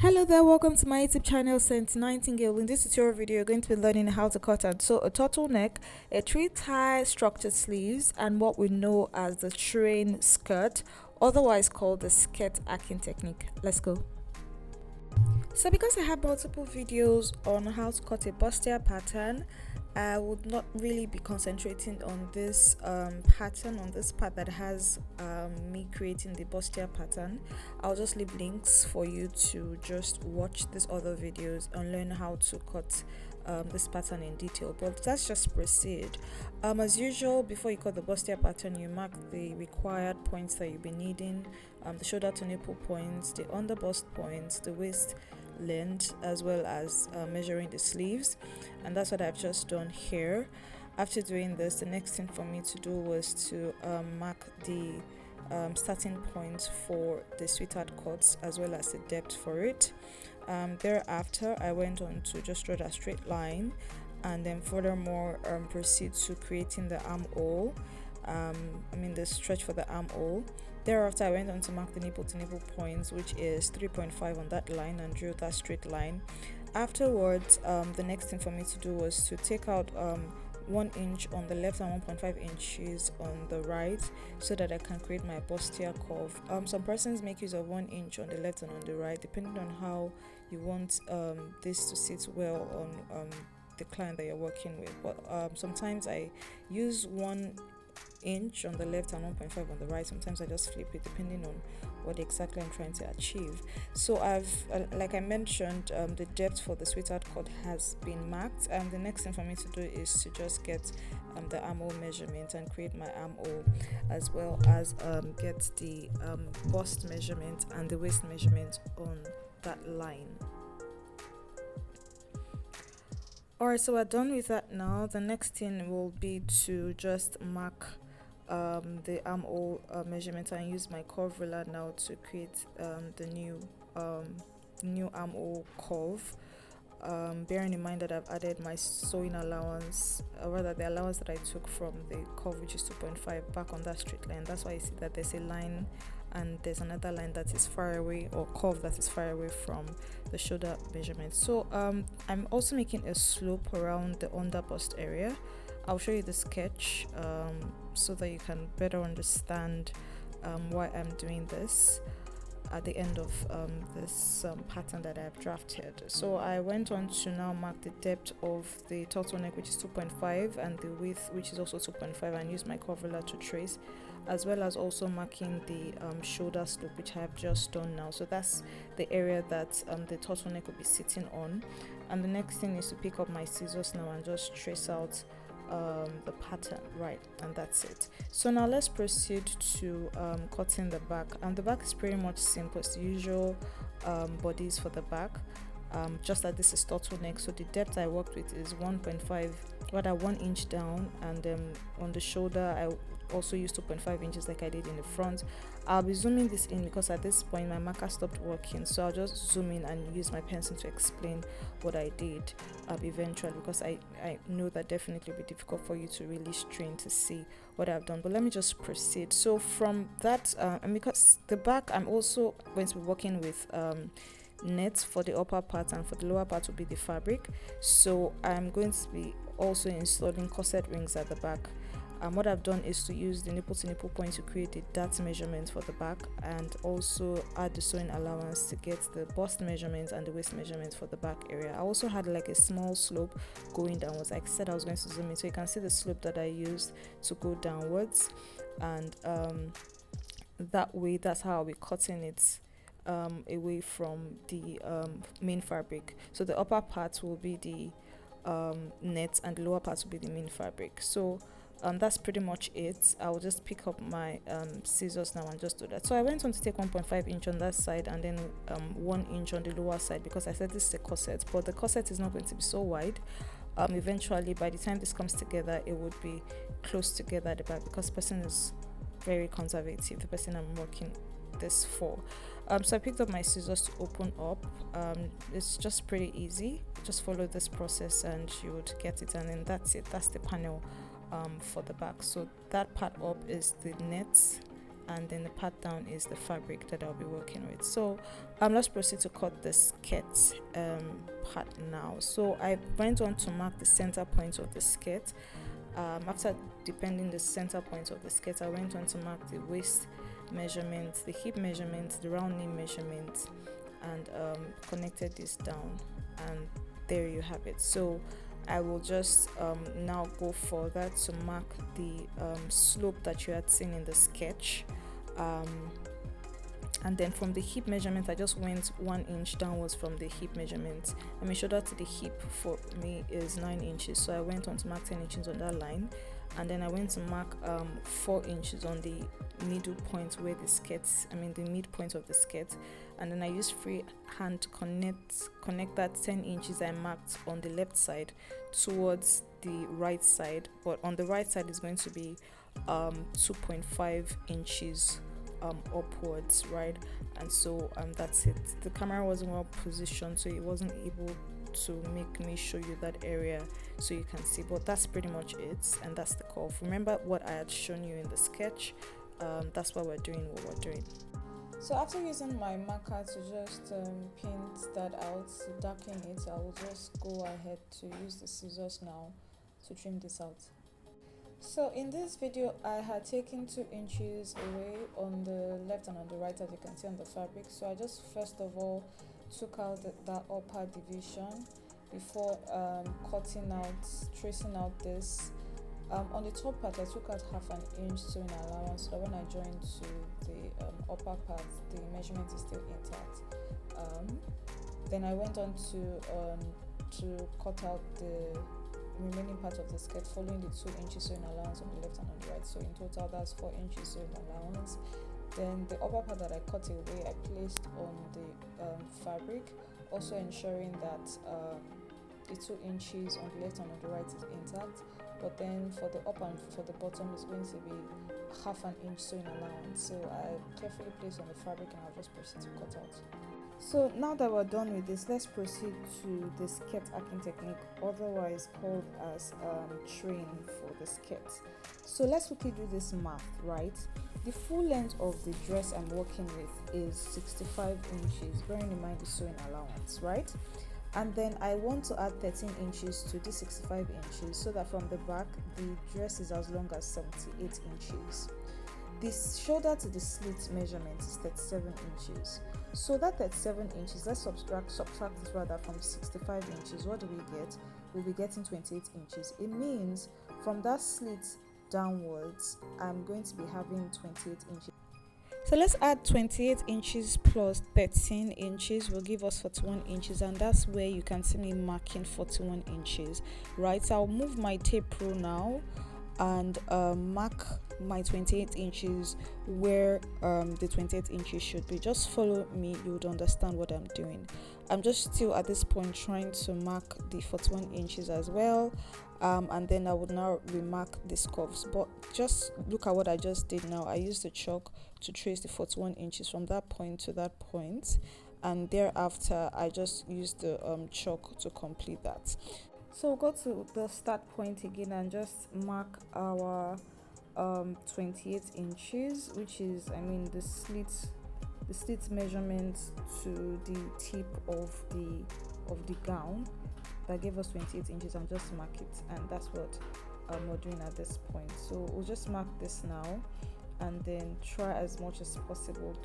Hello there, welcome to my YouTube channel Saint Nightingale. In this tutorial video, you're going to be learning how to cut and sew a turtleneck, a three-tie structured sleeves, and what we know as the train skirt, otherwise called the skirt arcing technique. Let's go. So because I have multiple videos on how to cut a bustier pattern, I would not really be concentrating on this pattern, on this part that has me creating the bustier pattern. I'll just leave links for you to just watch these other videos and learn how to cut this pattern in detail. But let's just proceed. As usual, before you cut the bustier pattern, you mark the required points that you'll be needing, the shoulder to nipple points, the under bust points, the waist length, as well as measuring the sleeves, and that's what I've just done here. After doing this, the next thing for me to do was to mark the starting point for the sweetheart cuts as well as the depth for it. Thereafter, I went on to just draw a straight line, and then furthermore proceed to creating the armhole. The stretch for the armhole. Thereafter, I went on to mark the nipple to nipple points, which is 3.5 on that line, and drew that straight line. Afterwards, the next thing for me to do was to take out 1 inch on the left and 1.5 inches on the right, so that I can create my bustier curve. Some persons make use of 1 inch on the left and on the right, depending on how you want this to sit well on the client that you're working with. But sometimes I use 1 inch on the left and 1.5 on the right. Sometimes I just flip it depending on what exactly I'm trying to achieve. So I've like I mentioned, the depth for the sweetheart cut has been marked, and the next thing for me to do is to just get the armhole measurement and create my armhole, as well as get the bust measurement and the waist measurement on that line. Alright, so we're done with that now. The next thing will be to just mark the armhole measurement and use my curve ruler now to create the new armhole curve. Bearing in mind that I've added my sewing allowance, or rather the allowance that I took from the curve, which is 2.5, back on that straight line. That's why you see that there's a line and there's another line that is far away, or curve that is far away from the shoulder measurement. So I'm also making a slope around the under bust area. I'll show you the sketch so that you can better understand why I'm doing this at the end of this pattern that I've drafted. So I went on to now mark the depth of the turtleneck, which is 2.5, and the width, which is also 2.5, and use my curve ruler to trace, as well as also marking the shoulder slope, which I have just done now. So that's the area that the turtleneck will be sitting on. And the next thing is to pick up my scissors now and just trace out the pattern, right? And that's it. So now let's proceed to cutting the back, and the back is pretty much simple. It's the usual bodies for the back, just that this is turtleneck, so the depth I worked with is 1.5, rather 1 inch down, and on the shoulder I also used 2.5 inches like I did in the front. I'll be zooming this in because at this point my marker stopped working, so I'll just zoom in and use my pencil to explain what I did eventually, because I know that definitely will be difficult for you to really strain to see what I've done. But let me just proceed. So from that, and because the back, I'm also going to be working with nets for the upper part, and for the lower part will be the fabric. So I'm going to be also installing corset rings at the back. What I've done is to use the nipple to nipple point to create the dart measurement for the back, and also add the sewing allowance to get the bust measurements and the waist measurements for the back area. I also had like a small slope going downwards. Like I said, I was going to zoom in so you can see the slope that I used to go downwards, and that way, that's how I'll be cutting it away from the main fabric. So the upper part will be the net, and the lower part will be the main fabric. So that's pretty much it. I'll just pick up my scissors now and just do that. So I went on to take 1.5 inch on that side, and then 1 inch on the lower side, because I said this is a corset, but the corset is not going to be so wide. Eventually, by the time this comes together, it would be close together at the back, because the person is very conservative, the person I'm working this for. So I picked up my scissors to open up. It's just pretty easy. Just follow this process and you would get it, and then that's it. That's the panel for the back. So that part up is the net, and then the part down is the fabric that I'll be working with. So let's proceed to cut the skirt part now. So I went on to mark the center point of the skirt. After depending the center point of the skirt, I went on to mark the waist measurement, the hip measurement, the round knee measurement, and connected this down, and there you have it. So I will just now go further to mark the slope that you had seen in the sketch, and then from the hip measurement I just went 1 inch downwards from the hip measurement. Shoulder to the hip for me is 9 inches, so I went on to mark 10 inches on that line, and then I went to mark 4 inches on the middle point where the skirt, the midpoint of the skirt, and then I used free hand to connect that 10 inches I marked on the left side towards the right side, but on the right side is going to be 2.5 inches upwards, right? And so that's it. The camera wasn't well positioned, so it wasn't able to make me show you that area so you can see, but that's pretty much it, and that's the curve. Remember what I had shown you in the sketch. That's why we're doing what we're doing. So after using my marker to just paint that out, to darken it, I will just go ahead to use the scissors now to trim this out. So in this video, I had taken 2 inches away on the left and on the right, as you can see on the fabric. So I just first of all took out that upper division before tracing out this. On the top part, I took out half an inch sewing allowance, so that when I join to the upper part, the measurement is still intact. Then I went on to cut out the remaining part of the skirt, following the 2 inches sewing allowance on the left and on the right. So in total, that's 4 inches sewing allowance. Then the upper part that I cut away, I placed on the fabric, also ensuring that the 2 inches on the left and on the right is intact. But then for the up and for the bottom is going to be half an inch sewing allowance. So I carefully place on the fabric, and I'll just proceed to cut out. So now that we're done with this, let's proceed to the skirt arcing technique, otherwise called as train for the skirt. So let's quickly do this math, right? The full length of the dress I'm working with is 65 inches, bearing in mind the sewing allowance, right? And then I want to add 13 inches to the 65 inches, so that from the back the dress is as long as 78 inches. The shoulder to the slit measurement is 37 inches. So that 37 inches, let's subtract it rather from 65 inches. What do we get? We'll be getting 28 inches. It means from that slit downwards, I'm going to be having 28 inches. So let's add 28 inches plus 13 inches will give us 41 inches, and that's where you can see me marking 41 inches, right? So I'll move my tape rule now and mark my 28 inches where the 28 inches should be. Just follow me, you would understand what I'm doing. I'm just still at this point trying to mark the 41 inches as well, and then I would now remark these curves. But just look at what I just did now. I used the chalk to trace the 41 inches from that point to that point, and thereafter I just used the chalk to complete that. So we'll go to the start point again and just mark our 28 inches, which is the slit measurement to the tip of the gown. That gave us 28 inches, and just mark it, and that's what we're doing at this point. So we'll just mark this now, and then try as much as possible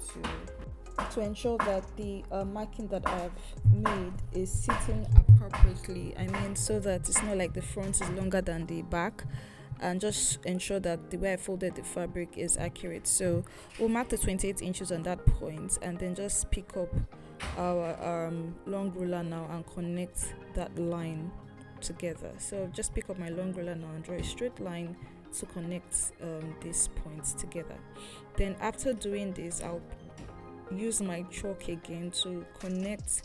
to ensure that the marking that I've made is sitting appropriately. So that it's not like the front is longer than the back, and just ensure that the way I folded the fabric is accurate. So we'll mark the 28 inches on that point, and then just pick up our long ruler now and connect that line together. So just pick up my long ruler now and draw a straight line to connect these points together. Then after doing this, I'll use my chalk again to connect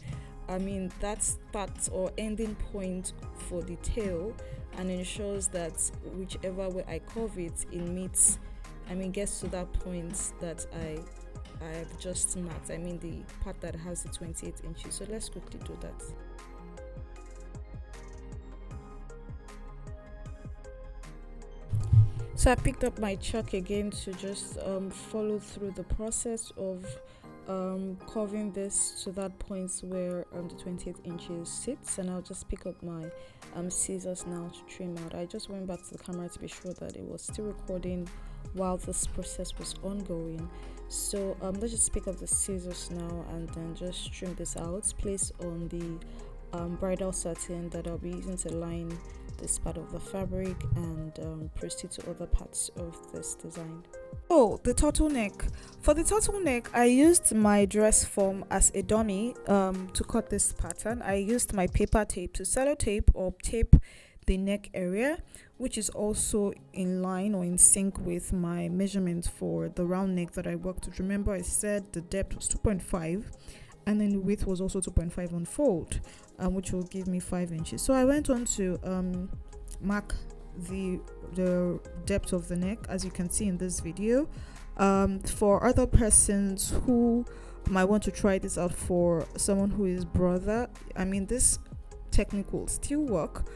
that start or ending point for the tail, and ensures that whichever way I curve it, it meets, gets to that point that I've just marked, the part that has the 28 inches. So let's quickly do that. So I picked up my chalk again to just follow through the process of covering this to that point where the 28 inches sits, and I'll just pick up my scissors now to trim out. I just went back to the camera to be sure that it was still recording while this process was ongoing. So let's just pick up the scissors now and then just trim this out, place on the bridal satin that I'll be using to line this part of the fabric, and proceed to other parts of this design. Oh, the turtleneck. For the turtleneck, I used my dress form as a dummy to cut this pattern. I used my paper tape to sellotape or tape the neck area, which is also in line or in sync with my measurement for the round neck that I worked with. Remember, I said the depth was 2.5 and then the width was also 2.5 on fold, which will give me 5 inches. So I went on to mark the depth of the neck, as you can see in this video. For other persons who might want to try this out, for someone who is brother, I mean, this technique will still work,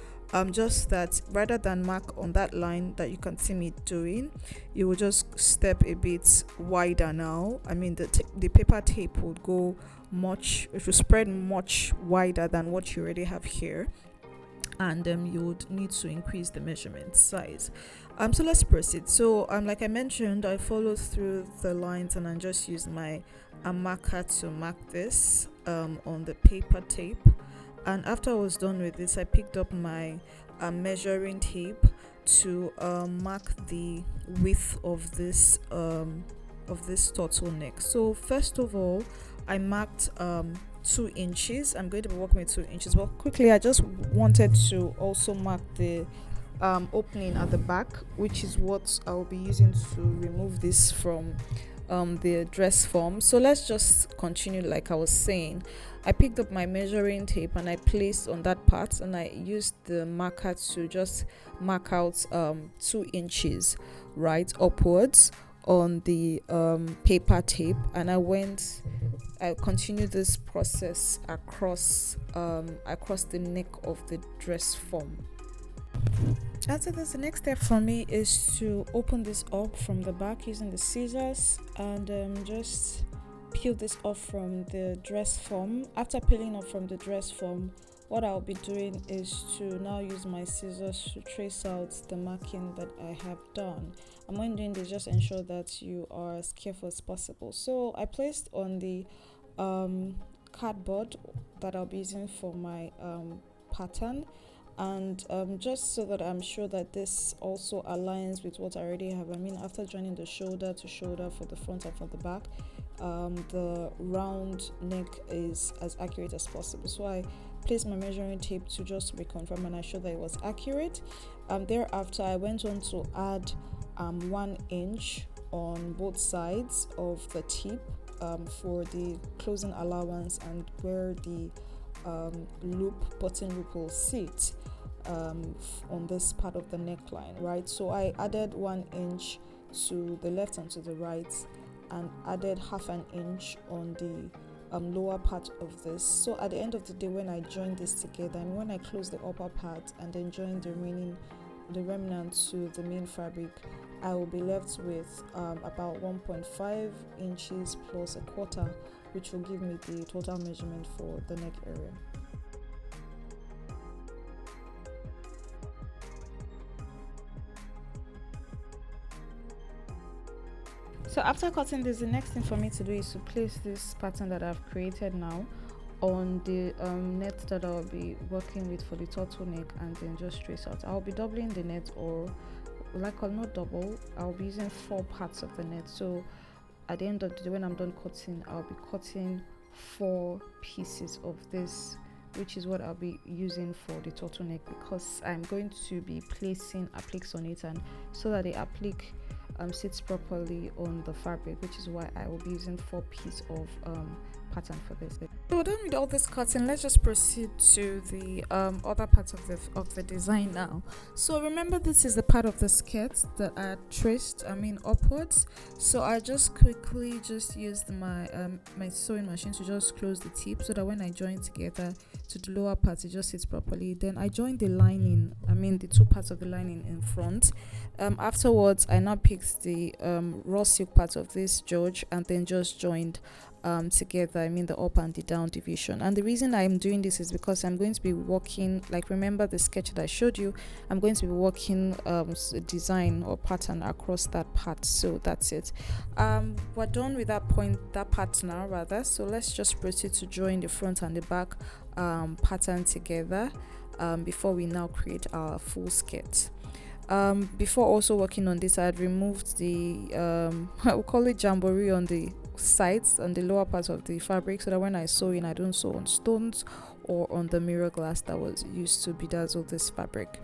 just that rather than mark on that line that you can see me doing, you will just step a bit wider now. I mean, the paper tape would go much, it will spread much wider than what you already have here, and you would need to increase the measurement size. So let's proceed. So like I mentioned, I followed through the lines and I just used my marker to mark this on the paper tape. And after I was done with this, I picked up my measuring tape to mark the width of this turtleneck. So first of all, I marked 2 inches. I'm going to be working with 2 inches. Well, quickly, I just wanted to also mark the opening at the back, which is what I'll be using to remove this from the dress form. So let's just continue. Like I was saying, I picked up my measuring tape and I placed on that part, and I used the marker to just mark out 2 inches right upwards on the paper tape, and I continued this process across the neck of the dress form. After this, the next step for me is to open this up from the back using the scissors, and just peel this off from the dress form. After peeling off from the dress form, what I'll be doing is to now use my scissors to trace out the marking that I have done. And when doing this, just ensure that you are as careful as possible. So I placed on the cardboard that I'll be using for my pattern, and just so that I'm sure that this also aligns with what I already have. I mean, after joining the shoulder to shoulder for the front and for the back, the round neck is as accurate as possible. So I placed my measuring tape to just reconfirm, and I showed that it was accurate. Thereafter, I went on to add 1 inch on both sides of the tip for the closing allowance and where the button loop will sit on this part of the neckline, right? So I added 1 inch to the left and to the right, and added 1/2 inch on the lower part of this. So at the end of the day, when I join this together, and when I close the upper part and then join the remnant to the main fabric, I will be left with about 1.5 inches plus 1/4, which will give me the total measurement for the neck area. So after cutting this, the next thing for me to do is to place this pattern that I've created now on the net that I'll be working with for the turtleneck, and then just trace out. I'll be doubling the net, or like I'll not double, I'll be using 4 parts of the net. So at the end of the day, when I'm done cutting, I'll be cutting 4 pieces of this, which is what I'll be using for the turtleneck, because I'm going to be placing appliques on it, and so that the applique sits properly on the fabric, which is why I will be using 4 pieces of pattern for this. So we're done with all this cutting. Let's just proceed to the other parts of the design now. So remember, this is the part of the skirt that I traced, upwards. So I just quickly just used my my sewing machine to just close the tip, so that when I join together to the lower part, it just sits properly. Then I joined the lining, the two parts of the lining in front. Afterwards, I now picked the raw silk part of this George and then just joined together, the up and the down division. And the reason I'm doing this is because I'm going to be working, like, remember the sketch that I showed you, I'm going to be working design or pattern across that part. So that's it. We're done with that part now, rather. So let's just proceed to join the front and the back pattern together before we now create our full skirt. Before also working on this, I had removed the I will call it jamboree on the sides and the lower part of the fabric, so that when I sew in, I don't sew on stones or on the mirror glass that was used to bedazzle this fabric.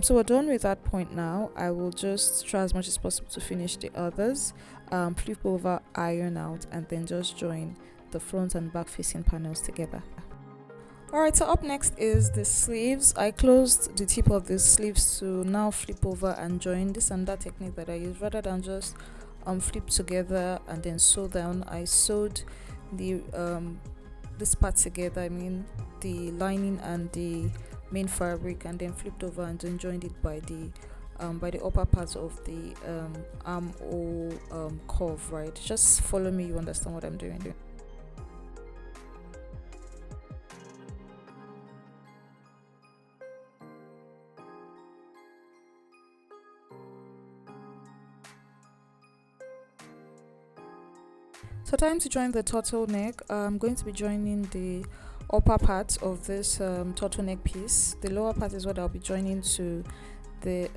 So we're done with that point now. I will just try as much as possible to finish the others, flip over, iron out, and then just join the front and back facing panels together. Alright, so up next is the sleeves. I closed the tip of the sleeves to now flip over and join. This and that technique that I use, rather than just flip together and then sew down. I sewed the this part together, the lining and the main fabric, and then flipped over and then joined it by the upper part of the armhole curve. Right, just follow me, you understand what I'm doing. So time to join the turtleneck. I'm going to be joining the upper part of this turtleneck piece. The lower part is what I'll be joining to the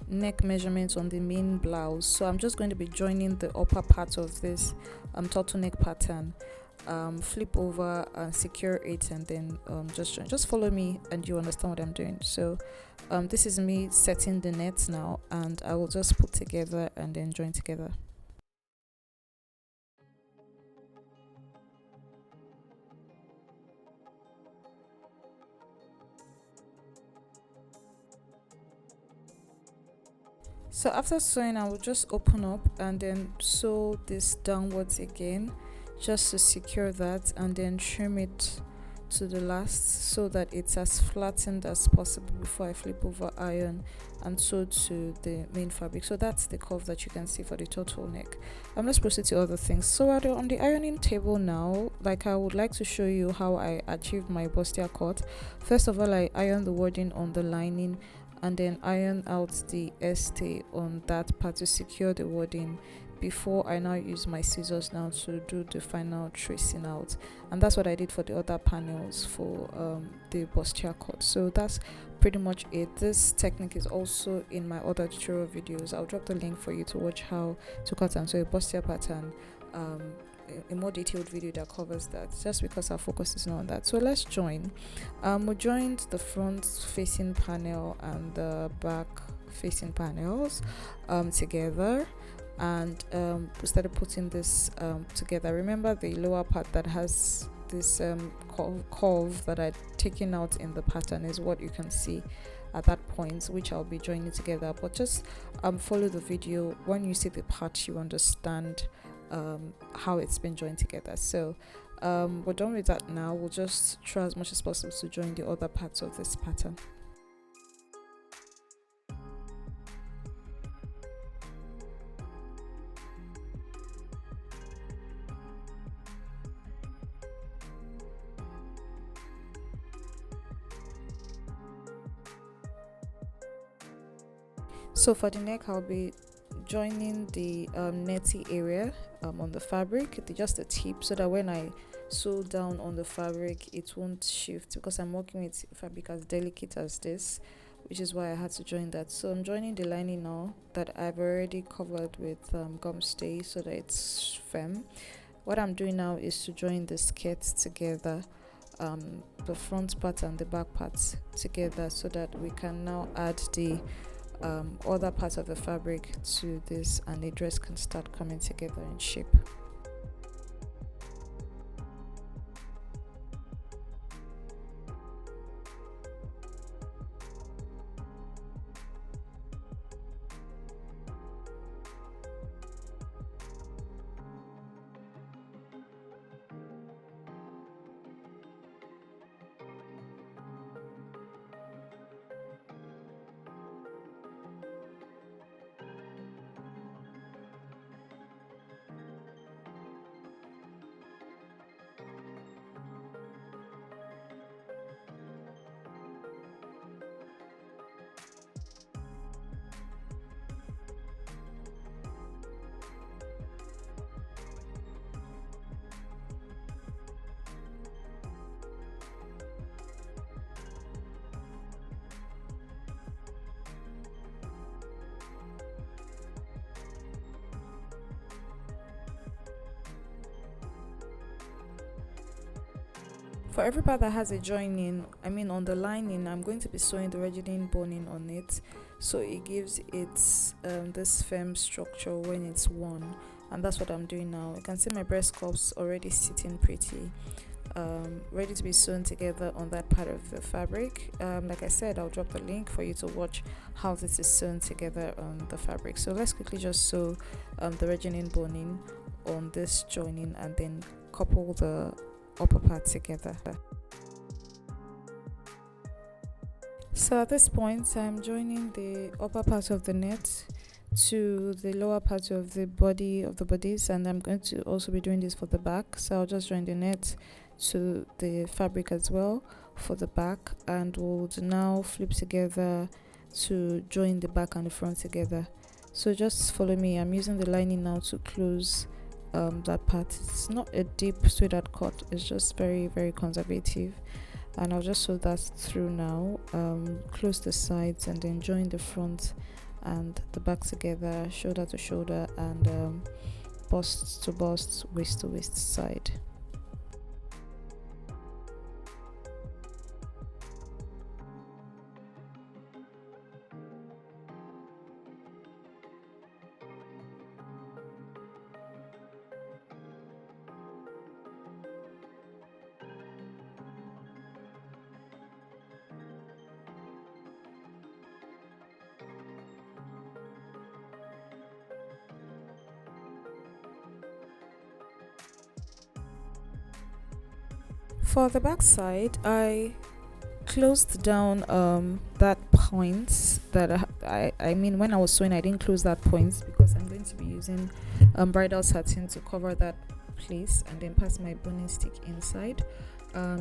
neck measurements on the main blouse. So I'm just going to be joining the upper part of this turtleneck pattern. Flip over and secure it, and then just join. Just follow me and you understand what I'm doing. So this is me setting the nets now, and I will just put together and then join together. So after sewing, I will just open up and then sew this downwards again, just to secure that, and then trim it to the last so that it's as flattened as possible before I flip over, iron, and sew to the main fabric. So that's the curve that you can see for the turtleneck. Let's proceed to other things. So on the ironing table now, like, I would like to show you how I achieved my bustier cut. First of all, I iron the wording on the lining and then iron out the stay on that part to secure the wording before I now use my scissors now to do the final tracing out. And that's what I did for the other panels for the bustier cut. So that's pretty much it. This technique is also in my other tutorial videos. I'll drop the link for you to watch how to cut and sew a bustier pattern, a more detailed video that covers that, just because our focus is not on that. So let's join. We joined the front facing panel and the back facing panels together, and we started putting this together. Remember the lower part that has this curve that I'd taken out in the pattern is what you can see at that point, which I'll be joining together. But just follow the video. When you see the part, you understand how it's been joined together. So we're done with that now. We'll just try as much as possible to join the other parts of this pattern. So for the neck, I'll be joining the netty area on the fabric, just the tip, so that when I sew down on the fabric, it won't shift, because I'm working with fabric as delicate as this, which is why I had to join that. So I'm joining the lining now that I've already covered with gum stay so that it's firm. What I'm doing now is to join the skirts together, the front part and the back parts together, so that we can now add the other parts of the fabric to this, and the dress can start coming together in shape. For every part that has a joining, I mean on the lining, I'm going to be sewing the Regidine boning on it, so it gives it this firm structure when it's worn, and that's what I'm doing now. You can see my breast cups already sitting pretty, ready to be sewn together on that part of the fabric. Like I said, I'll drop the link for you to watch how this is sewn together on the fabric. So let's quickly just sew the Regidine boning on this joining and then couple the upper part together. So at this point, I'm joining the upper part of the net to the lower part of the bodies, and I'm going to also be doing this for the back. So I'll just join the net to the fabric as well for the back, and we'll now flip together to join the back and the front together. So just follow me. I'm using the lining now to close that part. It's not a deep sweater cut, it's just very, very conservative, and I'll just sew that through now. Close the sides and then join the front and the back together, shoulder to shoulder, and bust to bust, waist to waist side. For the back side, I closed down that point that I mean when I was sewing, I didn't close that point because I'm going to be using bridal satin to cover that place and then pass my boning stick inside.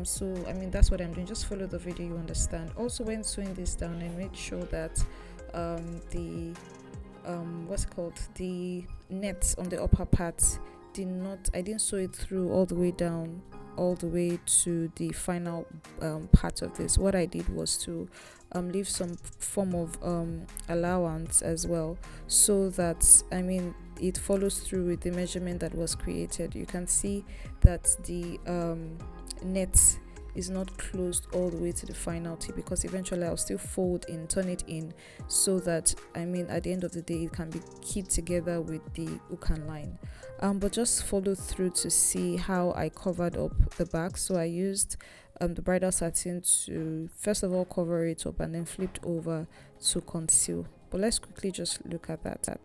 So I mean that's what I'm doing. Just follow the video, you understand. Also, when sewing this down, I made sure that the what's it called, the net on the upper part I didn't sew it through all the way down, all the way to the final part of this. What I did was to leave some form of allowance as well, so that I mean it follows through with the measurement that was created. You can see that the net is not closed all the way to the final tip, because eventually I'll still fold in, turn it in, so that I mean at the end of the day it can be keyed together with the hook and line. But just follow through to see how I covered up the back. So I used the bridal satin to first of all cover it up and then flipped over to conceal. But let's quickly just look at that.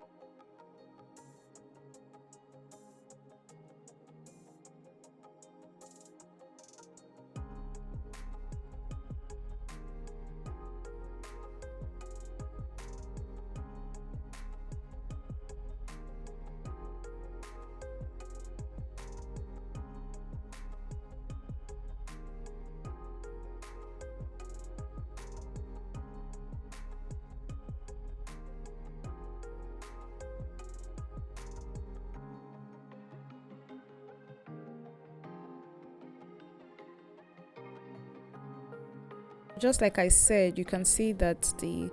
Just like I said, you can see that the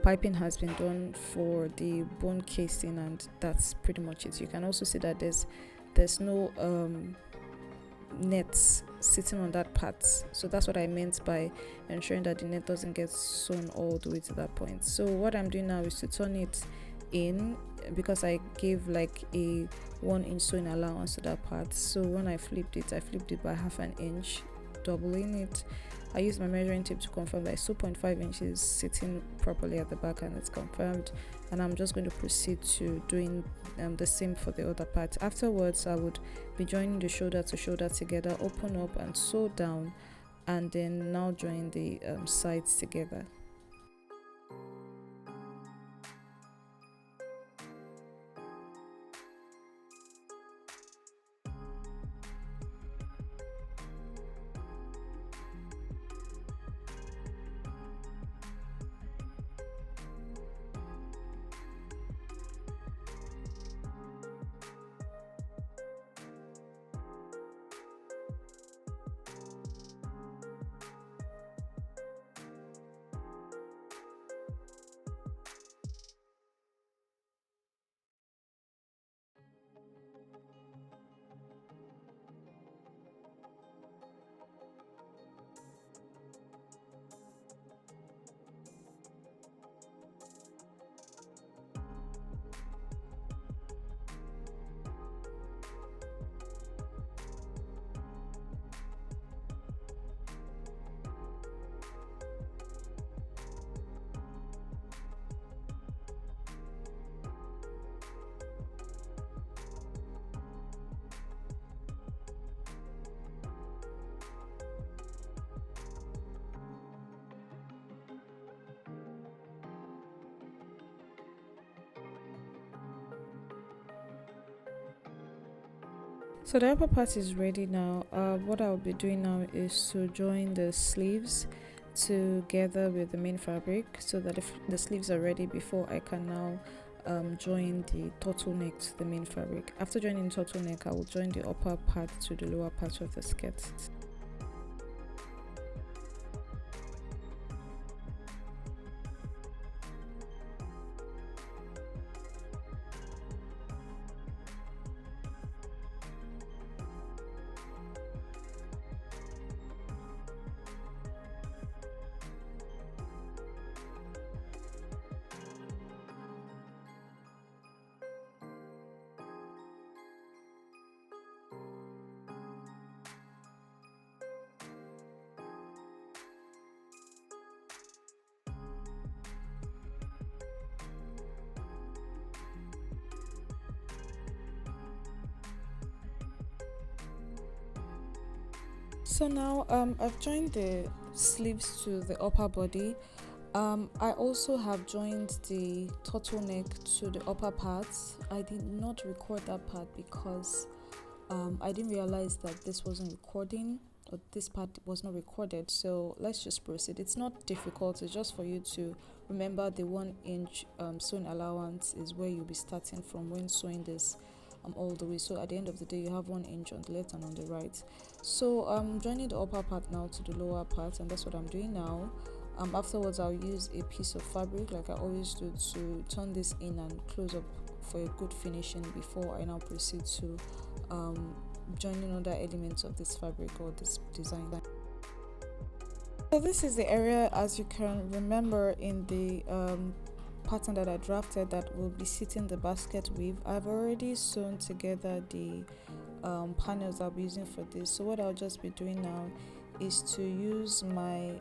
piping has been done for the bone casing, and that's pretty much it. You can also see that there's no nets sitting on that part, so that's what I meant by ensuring that the net doesn't get sewn all the way to that point. So what I'm doing now is to turn it in, because I gave like a 1-inch sewing allowance to that part. So when I flipped it by half an inch, doubling it. I used my measuring tape to confirm that it's 2.5 inches sitting properly at the back, and it's confirmed. And I'm just going to proceed to doing the same for the other part. Afterwards, I would be joining the shoulder to shoulder together, open up and sew down, and then now join the sides together. So the upper part is ready now. What I'll be doing now is to join the sleeves together with the main fabric so that if the sleeves are ready before I can now join the turtleneck to the main fabric. After joining the turtleneck, I will join the upper part to the lower part of the skirt. So now I've joined the sleeves to the upper body. I also have joined the turtleneck to the upper parts. I did not record that part because I didn't realize that this wasn't recording, or this part was not recorded. So let's just proceed. It's not difficult, it's just for you to remember the 1 inch sewing allowance is where you'll be starting from when sewing this all the way. So at the end of the day, you have 1 inch on the left and on the right. So I'm joining the upper part now to the lower part, and that's what I'm doing now. Afterwards, I'll use a piece of fabric like I always do to turn this in and close up for a good finishing before I now proceed to joining other elements of this fabric or this design. So this is the area, as you can remember, in the pattern that I drafted that will be sitting the basket weave. I've already sewn together the panels I'll be using for this. So what I'll just be doing now is to use my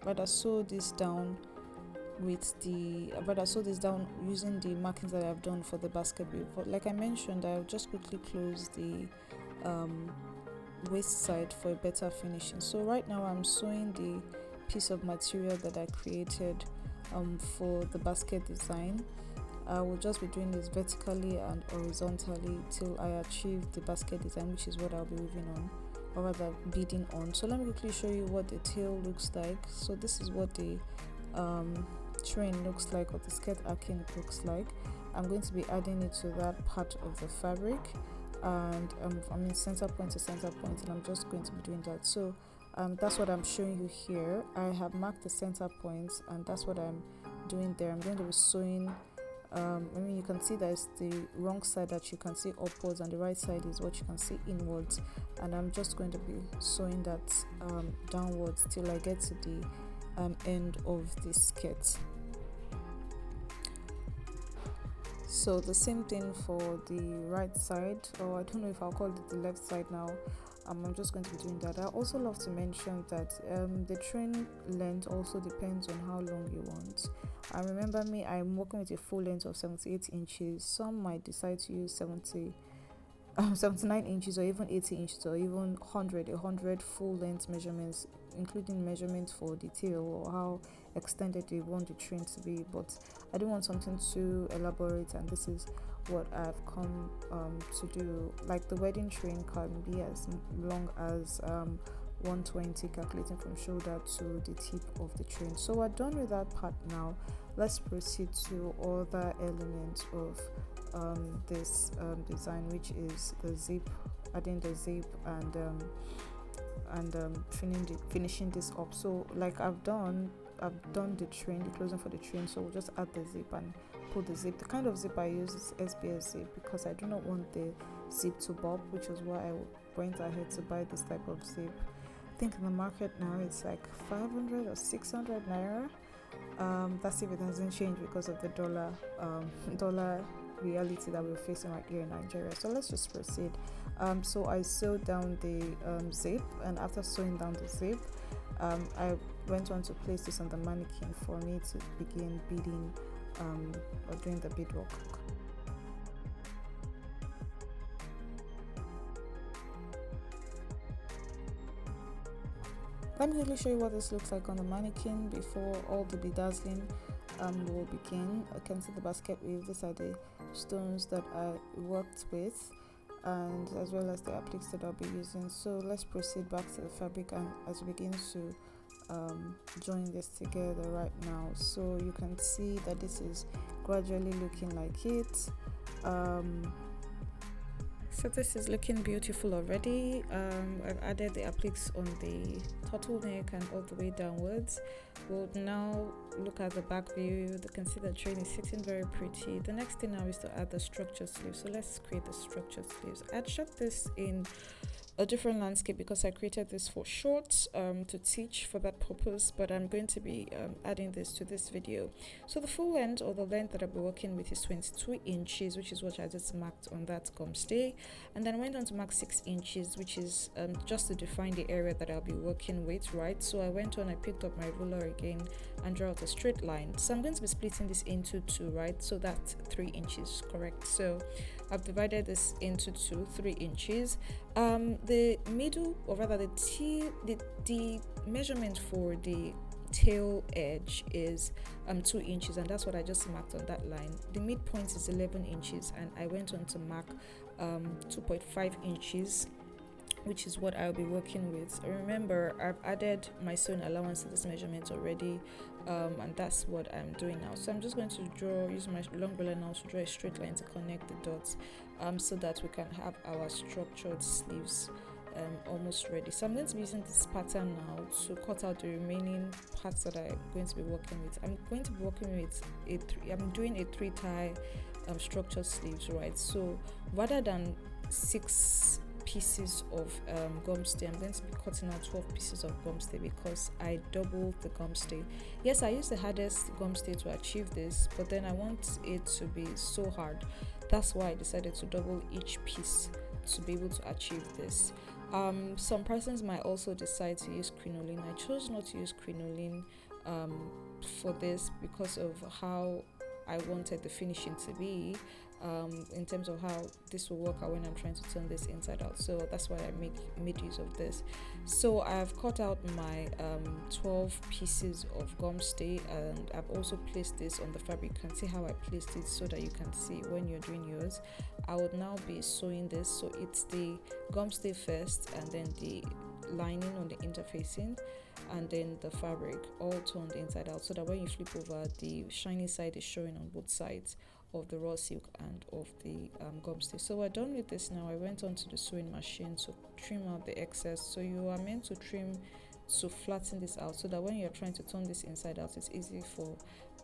rather sew this down using the markings that I've done for the basket weave. But like I mentioned, I'll just quickly close the waist side for a better finishing. So right now I'm sewing the piece of material that I created for the basket design. I will just be doing this vertically and horizontally till I achieve the basket design, which is what I'll be weaving on, or rather beading on. So let me quickly show you what the tail looks like. So this is what the train looks like, or the skirt arcing looks like. I'm going to be adding it to that part of the fabric, and center point to center point, and I'm just going to be doing that. So that's what I'm showing you here. I have marked the center points, and that's what I'm doing there. I'm going to be sewing you can see there's the wrong side that you can see upwards, and the right side is what you can see inwards, and I'm just going to be sewing that downwards till I get to the end of the skirt. So the same thing for the right side, or I don't know if I'll call it the left side now. I'm just going to be doing that. I also love to mention that the train length also depends on how long you want. Remember me, I'm working with a full length of 78 inches. Some might decide to use 79 inches, or even 80 inches, or even 100 full length measurements, including measurements for detail or how extended they want the train to be. But I don't want something too elaborate, and this is what I've come to do. Like the wedding train can be as long as 120, calculating from shoulder to the tip of the train. So we're done with that part now. Let's proceed to other elements of this design, which is the zip, adding the zip and finishing this up. So like I've done the train, the closing for the train, so we'll just add the zip and pull the zip. The kind of zip I use is SBS zip because I do not want the zip to bob, which is why I went ahead to buy this type of zip. I think in the market now it's like 500 or 600 naira. That's if it hasn't changed because of the dollar reality that we're facing right here in Nigeria. So let's just proceed. So I sewed down the zip, and after sewing down the zip, I went on to place this on the mannequin for me to begin beading or doing the beadwork. Let me quickly show you what this looks like on the mannequin before all the bedazzling will begin. I can see the basket weave. These are the stones that I worked with. and as well as the appliques that I'll be using. So let's proceed back to the fabric and as we begin to join this together right now. So you can see that this is gradually looking like it. So this is looking beautiful already. I've added the appliques on the turtleneck and all the way downwards. We'll now look at the back view. You can see the train is sitting very pretty. The next thing now is to add the structure sleeves. So let's create the structure sleeves. I'd shot this in a different landscape because I created this for shorts to teach for that purpose, but I'm going to be adding this to this video. So the full length, or the length that I'll be working with, is 22 inches, which is what I just marked on that gum stay, and then I went on to mark 6 inches, which is just to define the area that I'll be working with, right? So I went on, I picked up my ruler again and draw out a straight line. So I'm going to be splitting this into two, right? So that's 3 inches, correct? So I've divided this into 3 inches. The middle, or rather the measurement for the tail edge is 2 inches, and that's what I just marked on that line. The midpoint is 11 inches, and I went on to mark 2.5 inches, which is what I'll be working with. Remember, I've added my sewing allowance to this measurement already, and that's what I'm doing now. So I'm just going to use my long ruler now to draw a straight line to connect the dots, so that we can have our structured sleeves almost ready. So I'm going to be using this pattern now to cut out the remaining parts that I'm going to be working with. I'm going to be working with I'm doing a 3-tie structured sleeves, right? So rather than 6 pieces of gum stay, I'm going to be cutting out 12 pieces of gum stay because I doubled the gum stay. Yes, I used the hardest gum stay to achieve this, but then I want it to be so hard. That's why I decided to double each piece to be able to achieve this. Some persons might also decide to use crinoline. I chose not to use crinoline for this because of how I wanted the finishing to be, in terms of how this will work out when I'm trying to turn this inside out. So that's why I made use of this. So I've cut out my 12 pieces of gum stay, and I've also placed this on the fabric. You can see how I placed it so that you can see when you're doing yours. I would now be sewing this, so it's the gum stay first, and then the lining on the interfacing, and then the fabric all turned inside out, so that when you flip over, the shiny side is showing on both sides of the raw silk and of the gum stay. So we're done with this now. I went on to the sewing machine to trim out the excess. So you are meant to trim to flatten this out, so that when you're trying to turn this inside out, it's easy for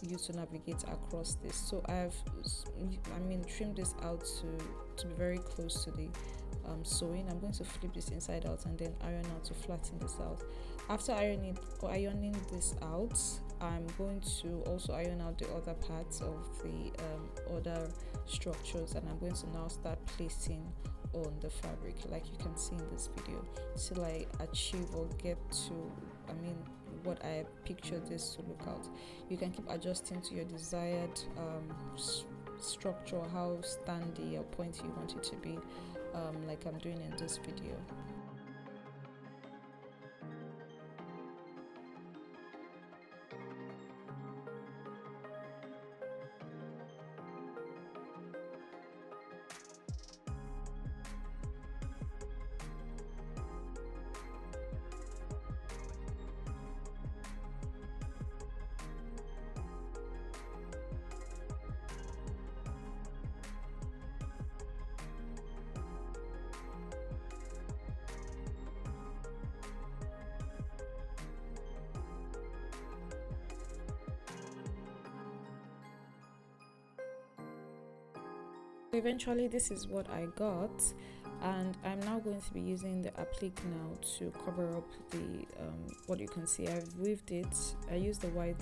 you to navigate across this. So I've trimmed this out to be very close to the sewing. I'm going to flip this inside out and then iron out to flatten this out. After ironing this out, I'm going to also iron out the other parts of the other structures, and I'm going to now start placing on the fabric, like you can see in this video, till I achieve or get to what I pictured this to look out. You can keep adjusting to your desired structure, how standy or pointy you want it to be, like I'm doing in this video. Eventually, this is what I got, and I'm now going to be using the applique now to cover up the what you can see. I've weaved it. I used the white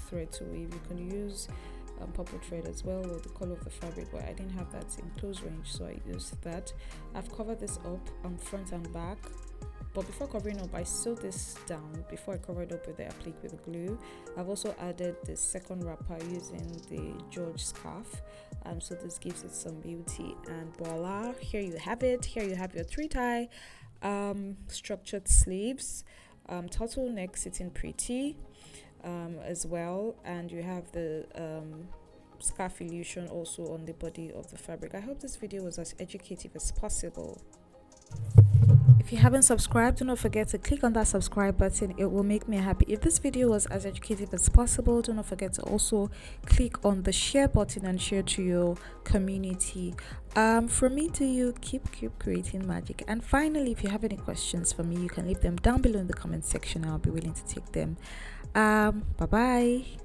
thread to weave. You can use purple thread as well, or the color of the fabric, but I didn't have that in close range, so I used that. I've covered this up front and back, but before covering up, I sewed this down before I covered up with the applique with glue. I've also added the second wrapper using the George scarf, so this gives it some beauty, and voila, here you have it. Here you have your 3-tie structured sleeves, turtleneck sitting pretty as well, and you have the scarf illusion also on the body of the fabric. I hope this video was as educative as possible. If you haven't subscribed, do not forget to click on that subscribe button. It will make me happy. If this video was as educative as possible, do not forget to also click on the share button and share to your community. From me to you, keep creating magic. And finally, if you have any questions for me, you can leave them down below in the comment section. I'll be willing to take them. Bye bye.